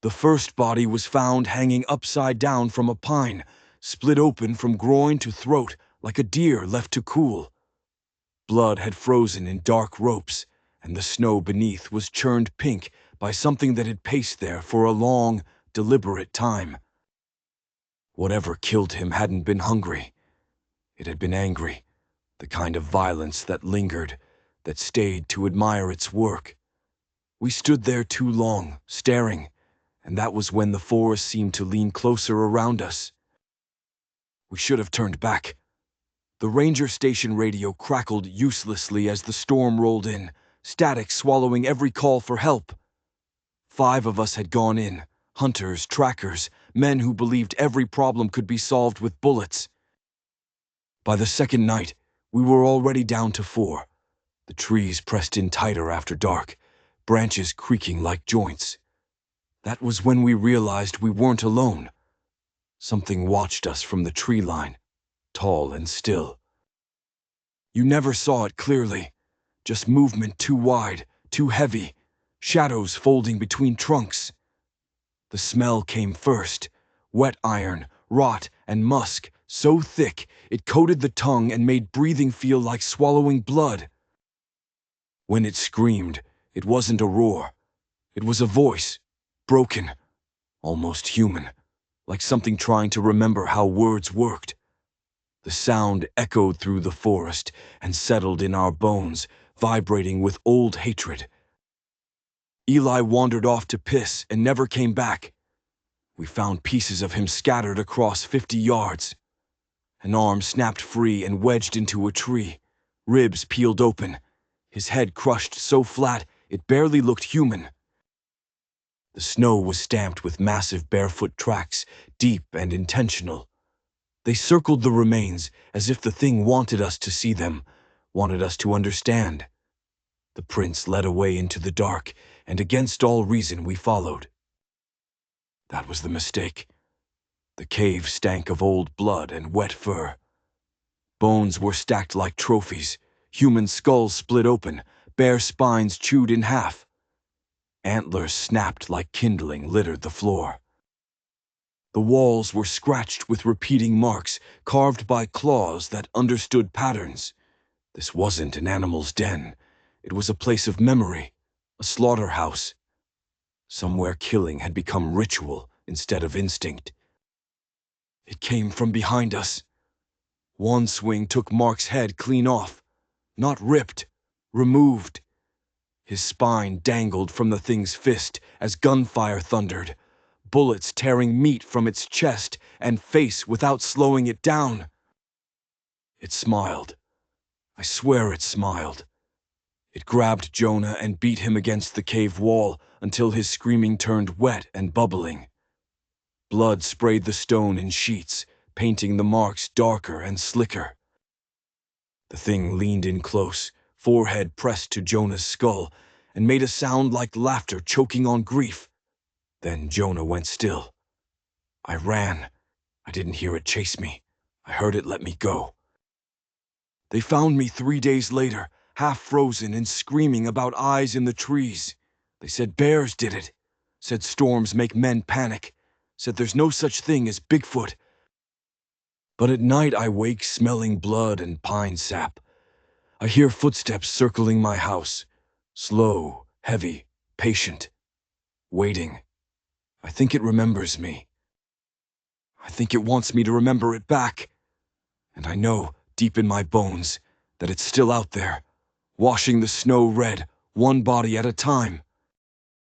The first body was found hanging upside down from a pine, split open from groin to throat like a deer left to cool. Blood had frozen in dark ropes, and the snow beneath was churned pink by something that had paced there for a long, deliberate time. Whatever killed him hadn't been hungry. It had been angry, the kind of violence that lingered, that stayed to admire its work. We stood there too long, staring, and that was when the forest seemed to lean closer around us. We should have turned back. The ranger station radio crackled uselessly as the storm rolled in, static swallowing every call for help. 5 of us had gone in, hunters, trackers, men who believed every problem could be solved with bullets. By the second night, we were already down to 4. The trees pressed in tighter after dark, branches creaking like joints. That was when we realized we weren't alone. Something watched us from the tree line, tall and still. You never saw it clearly, just movement too wide, too heavy, shadows folding between trunks. The smell came first, wet iron, rot, and musk, so thick it coated the tongue and made breathing feel like swallowing blood. When it screamed, it wasn't a roar. It was a voice, broken, almost human, like something trying to remember how words worked. The sound echoed through the forest and settled in our bones, vibrating with old hatred. Eli wandered off to piss and never came back. We found pieces of him scattered across 50 yards. An arm snapped free and wedged into a tree, ribs peeled open, his head crushed so flat it barely looked human. The snow was stamped with massive barefoot tracks, deep and intentional. They circled the remains as if the thing wanted us to see them, wanted us to understand. The prints led away into the dark, and against all reason we followed. That was the mistake. The cave stank of old blood and wet fur. Bones were stacked like trophies, human skulls split open, bare spines chewed in half. Antlers snapped like kindling littered the floor. The walls were scratched with repeating marks, carved by claws that understood patterns. This wasn't an animal's den. It was a place of memory, a slaughterhouse. Somewhere killing had become ritual instead of instinct. It came from behind us. One swing took Mark's head clean off. Not ripped, removed. His spine dangled from the thing's fist as gunfire thundered, bullets tearing meat from its chest and face without slowing it down. It smiled. I swear it smiled. It grabbed Jonah and beat him against the cave wall until his screaming turned wet and bubbling. Blood sprayed the stone in sheets, painting the marks darker and slicker. The thing leaned in close, forehead pressed to Jonah's skull, and made a sound like laughter choking on grief. Then Jonah went still. I ran. I didn't hear it chase me. I heard it let me go. They found me 3 days later, half frozen and screaming about eyes in the trees. They said bears did it. Said storms make men panic. Said there's no such thing as Bigfoot. But at night I wake smelling blood and pine sap. I hear footsteps circling my house. Slow, heavy, patient. Waiting. I think it remembers me. I think it wants me to remember it back. And I know, deep in my bones, that it's still out there, washing the snow red, one body at a time.